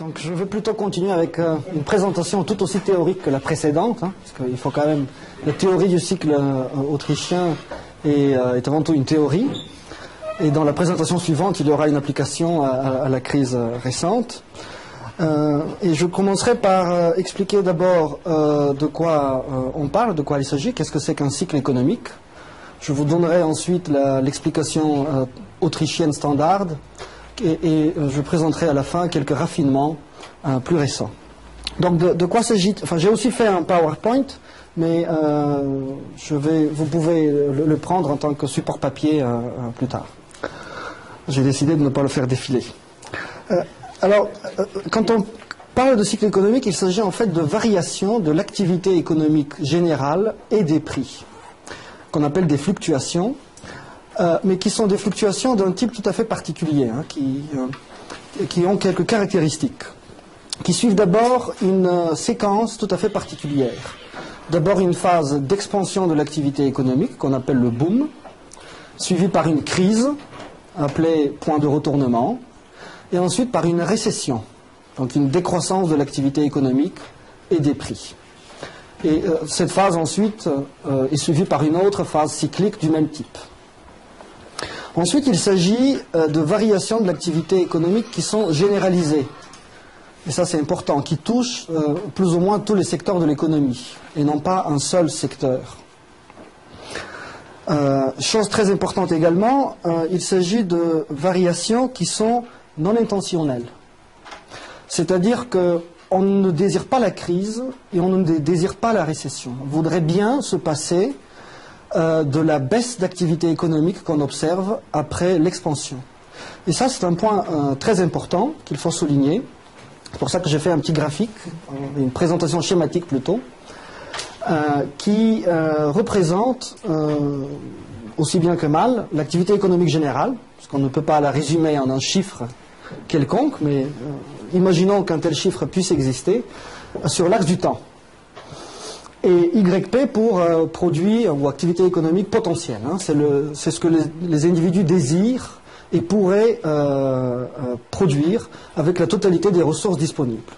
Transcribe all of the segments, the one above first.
Donc je vais plutôt continuer avec une présentation tout aussi théorique que la précédente, parce qu'il faut quand même... La théorie du cycle autrichien est avant tout une théorie, et dans la présentation suivante, il y aura une application à la crise récente. Et je commencerai par expliquer d'abord de quoi on parle, de quoi il s'agit, qu'est-ce que c'est qu'un cycle économique. Je vous donnerai ensuite l'explication autrichienne standard, et je présenterai à la fin quelques raffinements plus récents. Donc de quoi s'agit-il? Enfin, j'ai aussi fait un PowerPoint, mais vous pouvez le prendre en tant que support papier plus tard. J'ai décidé de ne pas le faire défiler. Alors, quand on parle de cycle économique, il s'agit en fait de variations de l'activité économique générale et des prix, qu'on appelle des fluctuations, mais qui sont des fluctuations d'un type tout à fait particulier, qui ont quelques caractéristiques, qui suivent d'abord une séquence tout à fait particulière. D'abord une phase d'expansion de l'activité économique, qu'on appelle le boom, suivie par une crise, appelée point de retournement, et ensuite par une récession, donc une décroissance de l'activité économique et des prix. Et cette phase ensuite est suivie par une autre phase cyclique du même type. Ensuite, il s'agit de variations de l'activité économique qui sont généralisées. Et ça, c'est important, qui touchent plus ou moins tous les secteurs de l'économie, et non pas un seul secteur. Chose très importante également, il s'agit de variations qui sont non intentionnelles. C'est-à-dire qu'on ne désire pas la crise et on ne désire pas la récession. On voudrait bien se passer de la baisse d'activité économique qu'on observe après l'expansion. Et ça, c'est un point très important qu'il faut souligner. C'est pour ça que j'ai fait un petit graphique, une présentation schématique plutôt, qui représente aussi bien que mal l'activité économique générale, parce qu'on ne peut pas la résumer en un chiffre quelconque, mais imaginons qu'un tel chiffre puisse exister sur l'axe du temps. Et YP pour produit ou activité économique potentielle. C'est ce que les individus désirent et pourraient produire avec la totalité des ressources disponibles.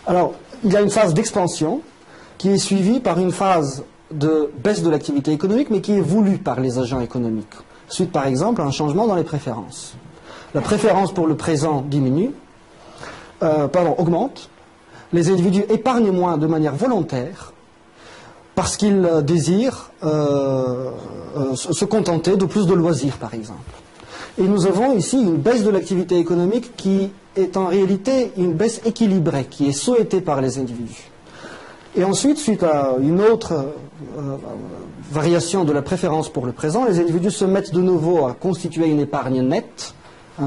Alors, il y a une phase d'expansion qui est suivie par une phase de baisse de l'activité économique, mais qui est voulue par les agents économiques. Suite, par exemple, à un changement dans les préférences. La préférence pour le présent diminue, augmente. Les individus épargnent moins de manière volontaire parce qu'ils désirent se contenter de plus de loisirs, par exemple. Et nous avons ici une baisse de l'activité économique qui est en réalité une baisse équilibrée, qui est souhaitée par les individus. Et ensuite, suite à une autre variation de la préférence pour le présent, les individus se mettent de nouveau à constituer une épargne nette,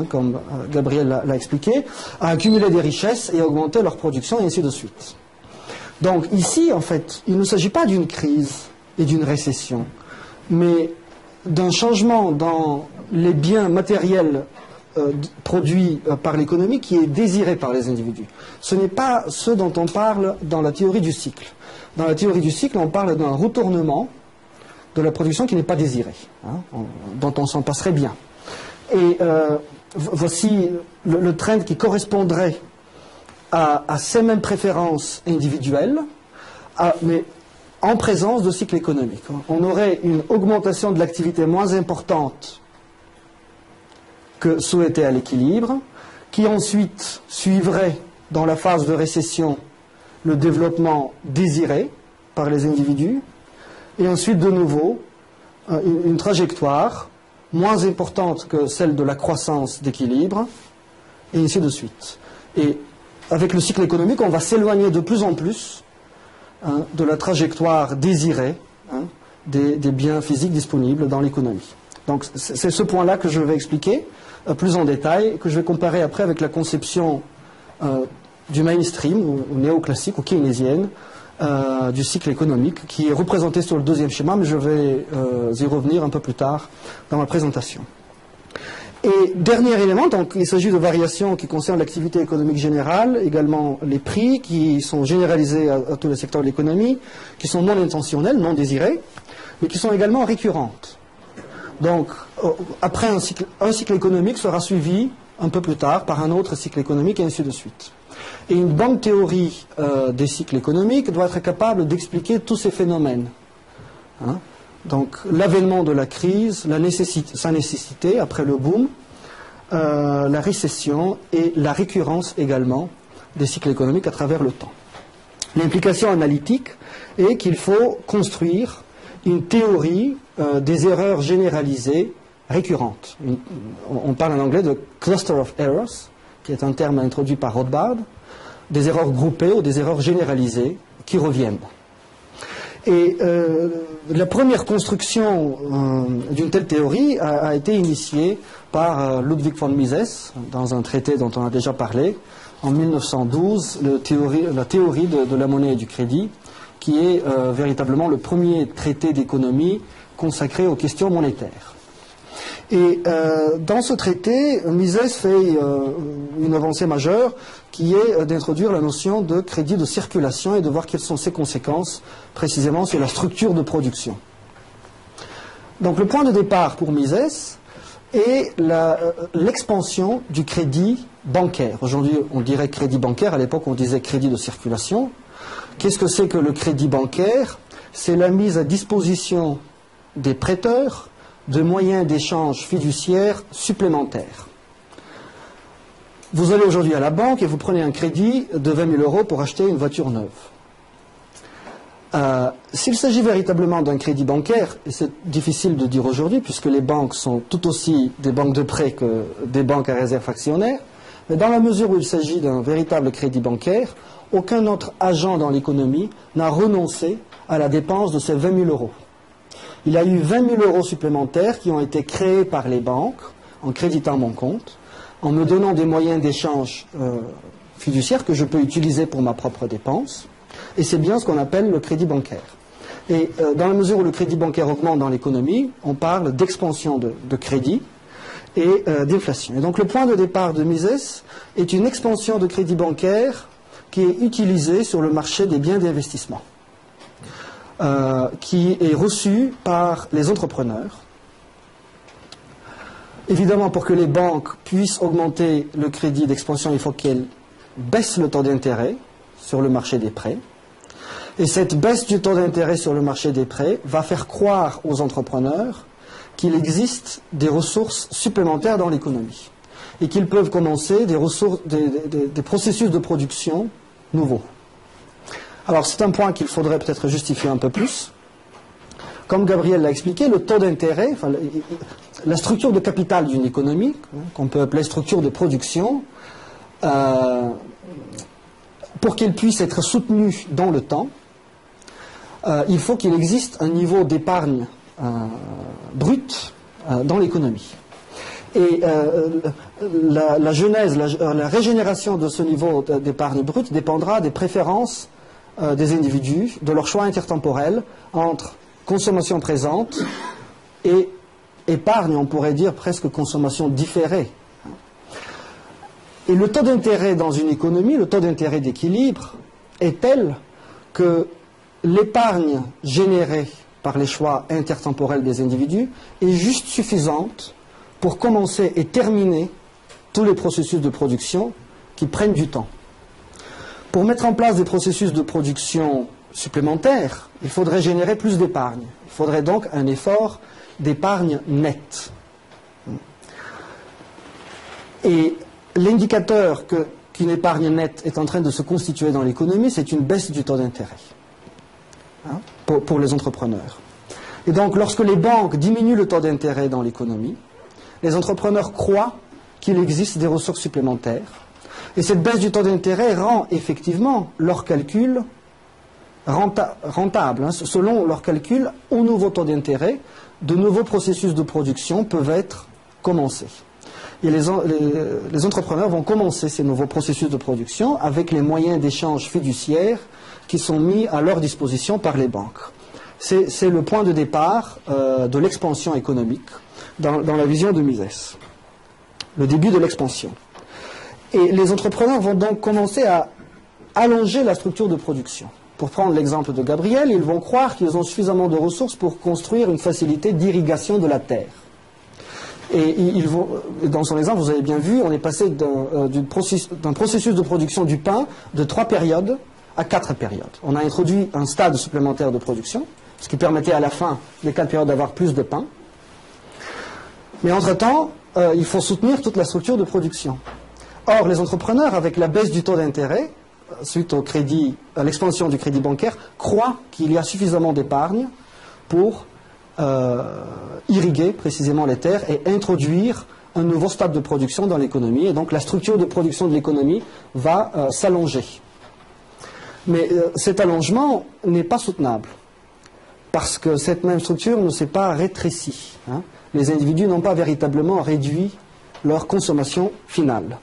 comme Gabriel l'a expliqué, à accumuler des richesses et à augmenter leur production, et ainsi de suite. Donc ici, en fait, il ne s'agit pas d'une crise et d'une récession, mais d'un changement dans les biens matériels produits par l'économie qui est désiré par les individus. Ce n'est pas ce dont on parle dans la théorie du cycle. Dans la théorie du cycle, on parle d'un retournement de la production qui n'est pas désirée, dont on s'en passerait bien. Et voici le trend qui correspondrait à ces mêmes préférences individuelles, mais en présence de cycle économique. On aurait une augmentation de l'activité moins importante que souhaitée à l'équilibre, qui ensuite suivrait dans la phase de récession le développement désiré par les individus, et ensuite de nouveau une trajectoire moins importante que celle de la croissance d'équilibre, et ainsi de suite. Et avec le cycle économique, on va s'éloigner de plus en plus de la trajectoire désirée des biens physiques disponibles dans l'économie. Donc c'est ce point-là que je vais expliquer plus en détail, que je vais comparer après avec la conception du mainstream, ou néoclassique, ou keynésienne, du cycle économique, qui est représenté sur le deuxième schéma, mais je vais y revenir un peu plus tard dans ma présentation. Et dernier élément, donc il s'agit de variations qui concernent l'activité économique générale, également les prix qui sont généralisés à tous les secteurs de l'économie, qui sont non intentionnelles, non désirées, mais qui sont également récurrentes. Donc, après un cycle économique sera suivi un peu plus tard par un autre cycle économique, et ainsi de suite. Et une bonne théorie des cycles économiques doit être capable d'expliquer tous ces phénomènes. Hein? Donc l'avènement de la crise, sa nécessité après le boom, la récession et la récurrence également des cycles économiques à travers le temps. L'implication analytique est qu'il faut construire une théorie des erreurs généralisées récurrentes. On parle en anglais de cluster of errors, qui est un terme introduit par Rothbard, des erreurs groupées ou des erreurs généralisées qui reviennent. Et la première construction d'une telle théorie a été initiée par Ludwig von Mises dans un traité dont on a déjà parlé en 1912, la théorie de la monnaie et du crédit, qui est véritablement le premier traité d'économie consacré aux questions monétaires. Et dans ce traité, Mises fait une avancée majeure qui est d'introduire la notion de crédit de circulation et de voir quelles sont ses conséquences précisément sur la structure de production. Donc le point de départ pour Mises est l'expansion du crédit bancaire. Aujourd'hui on dirait crédit bancaire, à l'époque on disait crédit de circulation. Qu'est-ce que c'est que le crédit bancaire? C'est la mise à disposition des prêteurs de moyens d'échange fiduciaires supplémentaires. Vous allez aujourd'hui à la banque et vous prenez un crédit de 20 000 € pour acheter une voiture neuve. S'il s'agit véritablement d'un crédit bancaire, et c'est difficile de dire aujourd'hui puisque les banques sont tout aussi des banques de prêt que des banques à réserve actionnaire, mais dans la mesure où il s'agit d'un véritable crédit bancaire, aucun autre agent dans l'économie n'a renoncé à la dépense de ces 20 000 €. Il y a eu 20 000 € supplémentaires qui ont été créés par les banques en créditant mon compte, en me donnant des moyens d'échange fiduciaires que je peux utiliser pour ma propre dépense. Et c'est bien ce qu'on appelle le crédit bancaire. Et dans la mesure où le crédit bancaire augmente dans l'économie, on parle d'expansion de crédit et d'inflation. Et donc le point de départ de Mises est une expansion de crédit bancaire qui est utilisée sur le marché des biens d'investissement. Qui est reçu par les entrepreneurs. Évidemment, pour que les banques puissent augmenter le crédit d'expansion, il faut qu'elles baissent le taux d'intérêt sur le marché des prêts. Et cette baisse du taux d'intérêt sur le marché des prêts va faire croire aux entrepreneurs qu'il existe des ressources supplémentaires dans l'économie et qu'ils peuvent commencer des processus de production nouveaux. Alors c'est un point qu'il faudrait peut-être justifier un peu plus. Comme Gabriel l'a expliqué, le taux d'intérêt, enfin, la structure de capital d'une économie, qu'on peut appeler structure de production, pour qu'elle puisse être soutenue dans le temps, il faut qu'il existe un niveau d'épargne brute dans l'économie. Et la genèse, la régénération de ce niveau d'épargne brute dépendra des préférences des individus, de leur choix intertemporel entre consommation présente et épargne, on pourrait dire presque consommation différée. Et le taux d'intérêt dans une économie, le taux d'intérêt d'équilibre, est tel que l'épargne générée par les choix intertemporels des individus est juste suffisante pour commencer et terminer tous les processus de production qui prennent du temps. Pour mettre en place des processus de production supplémentaires, il faudrait générer plus d'épargne. Il faudrait donc un effort d'épargne nette. Et l'indicateur qu'une épargne nette est en train de se constituer dans l'économie, c'est une baisse du taux d'intérêt pour les entrepreneurs. Et donc, lorsque les banques diminuent le taux d'intérêt dans l'économie, les entrepreneurs croient qu'il existe des ressources supplémentaires. Et cette baisse du taux d'intérêt rend effectivement leurs calculs rentables. Selon leurs calculs, au nouveau taux d'intérêt, de nouveaux processus de production peuvent être commencés. Et les entrepreneurs vont commencer ces nouveaux processus de production avec les moyens d'échange fiduciaires qui sont mis à leur disposition par les banques. C'est le point de départ de l'expansion économique dans la vision de Mises. Le début de l'expansion. Et les entrepreneurs vont donc commencer à allonger la structure de production. Pour prendre l'exemple de Gabriel, ils vont croire qu'ils ont suffisamment de ressources pour construire une facilité d'irrigation de la terre. Et dans son exemple, vous avez bien vu, on est passé d'un processus de production du pain de 3 périodes à 4 périodes. On a introduit un stade supplémentaire de production, ce qui permettait à la fin des 4 périodes d'avoir plus de pain. Mais entre-temps, il faut soutenir toute la structure de production. Or, les entrepreneurs, avec la baisse du taux d'intérêt, suite au crédit, à l'expansion du crédit bancaire, croient qu'il y a suffisamment d'épargne pour irriguer précisément les terres et introduire un nouveau stade de production dans l'économie. Et donc la structure de production de l'économie va s'allonger. Mais cet allongement n'est pas soutenable, parce que cette même structure ne s'est pas rétrécie. Hein. Les individus n'ont pas véritablement réduit leur consommation finale.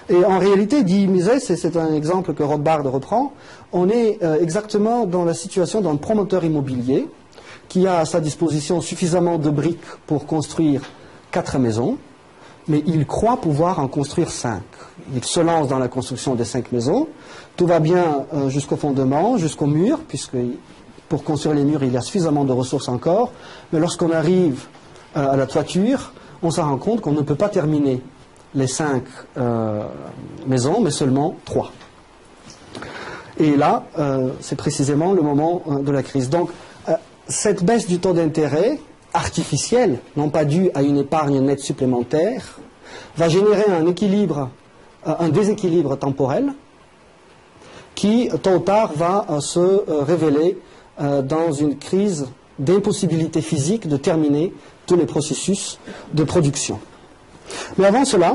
Et en réalité, dit Mises, et c'est un exemple que Rothbard reprend, on est exactement dans la situation d'un promoteur immobilier qui a à sa disposition suffisamment de briques pour construire 4 maisons, mais il croit pouvoir en construire 5. Il se lance dans la construction des 5 maisons. Tout va bien jusqu'au fondement, jusqu'au mur, puisque pour construire les murs, il y a suffisamment de ressources encore. Mais lorsqu'on arrive à la toiture, on se rend compte qu'on ne peut pas terminer les 5 maisons, mais seulement 3. Et là, c'est précisément le moment de la crise. Donc, cette baisse du taux d'intérêt artificielle, non pas due à une épargne nette supplémentaire, va générer un déséquilibre temporel qui, tôt ou tard, va se révéler dans une crise d'impossibilité physique de terminer tous les processus de production. Mais avant cela,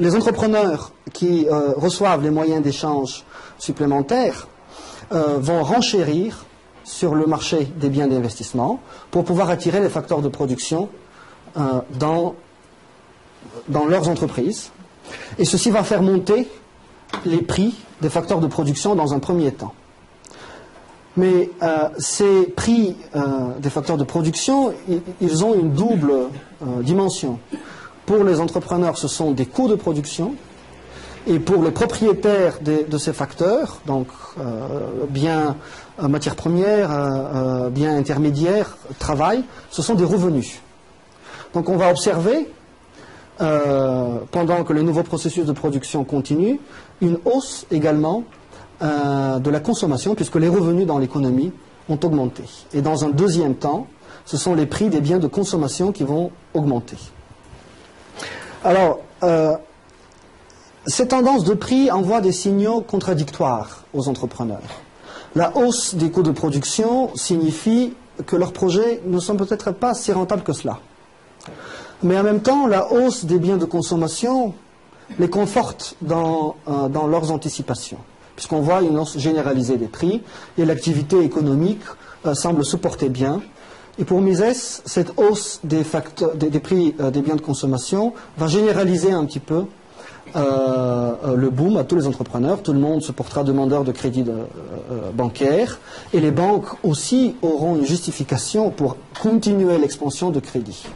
les entrepreneurs qui reçoivent les moyens d'échange supplémentaires vont renchérir sur le marché des biens d'investissement pour pouvoir attirer les facteurs de production dans leurs entreprises. Et ceci va faire monter les prix des facteurs de production dans un premier temps. Mais ces prix des facteurs de production, ils ont une double dimension. Pour les entrepreneurs, ce sont des coûts de production. Et pour les propriétaires de ces facteurs, donc biens, matières premières, biens intermédiaires, travail, ce sont des revenus. Donc on va observer, pendant que les nouveaux processus de production continuent, une hausse également de la consommation, puisque les revenus dans l'économie ont augmenté. Et dans un deuxième temps, ce sont les prix des biens de consommation qui vont augmenter. Alors, ces tendances de prix envoient des signaux contradictoires aux entrepreneurs. La hausse des coûts de production signifie que leurs projets ne sont peut-être pas si rentables que cela. Mais en même temps, la hausse des biens de consommation les conforte dans leurs anticipations, puisqu'on voit une hausse généralisée des prix et l'activité économique semble se porter bien. Et pour Mises, cette hausse des prix des biens de consommation va généraliser un petit peu le boom à tous les entrepreneurs. Tout le monde se portera demandeur de crédit bancaire, et les banques aussi auront une justification pour continuer l'expansion de crédit.